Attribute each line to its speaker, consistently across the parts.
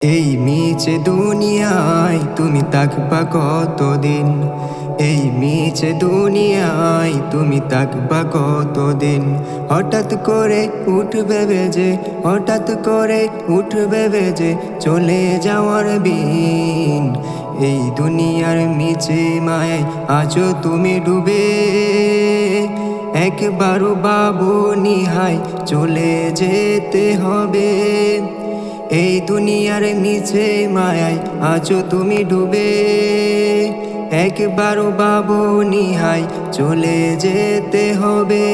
Speaker 1: এই মিছে দুনিয়ায় তুমি থাকবা কতদিন? এই মিছে দুনিয়ায় তুমি থাকবা কতদিন? হঠাৎ করে উঠবে বেজে, হঠাৎ করে উঠবে বেজে চলে যাওয়ার বিন। এই দুনিয়ার মিছে মায়ায় আছো তুমি ডুবে, একবারও বাবু নিহাই চলে যেতে হবে। এই দুনিয়ার মিছে মায়ায় আছো তুমি ডুবে, একবারও বাবু নিহাই চলে যেতে হবে।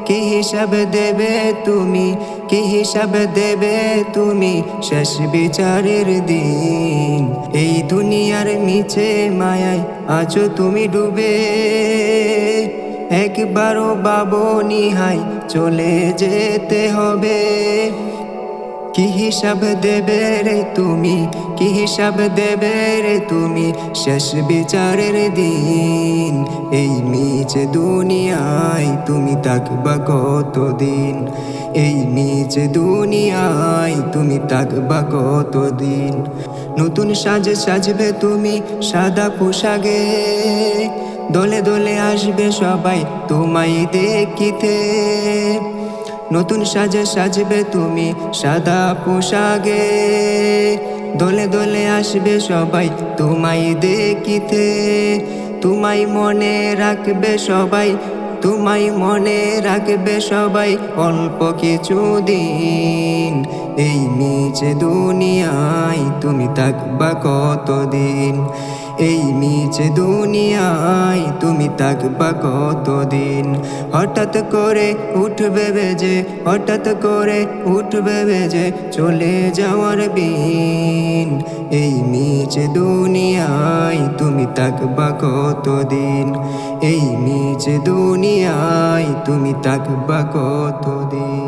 Speaker 1: কি হিসাব দেবে তুমি, কি হিসাব দেবে তুমি শেষ বিচারের দিন? এই দুনিয়ার মিছে মায়ায় আছো তুমি ডুবে, একবারও বাবু নিহাই চলে যেতে হবে। কি হিসাব দেবে রে তুমি, কি হিসাব দেবে রে তুমি শেষ বিচারের দিন? এই মিছে দুনিয়ায় তুমি থাকবা কতদিন? এই মিছে দুনিয়ায় তুমি থাকবা কতদিন? নতুন সাজে সাজবে তুমি সাদা পোশাকে, দলে দলে আসবে সবাই তোমায় দেখিতে। নতুন সাজে সাজবে তুমি সাদা পোশাকে, দলে দলে আসবে সবাই তোমায় দেখিতে। তোমায় মনে রাখবে সবাই, তোমায় মনে রাখবে সবাই অল্প কিছু দিন। এই মিছে দুনিয়ায় তুমি থাকবা কতদিন? এই মিছে দুনিয়ায় তুমি থাকবা কতদিন? হঠাৎ করে উঠবে বেজে, হঠাৎ করে উঠবে বেজে চলে যাওয়ার বিন। এই মিছে দুনিয়ায় তুমি থাকবা কতদিন? এই মিছে দুনিয়ায় তুমি থাকবা কতদিন?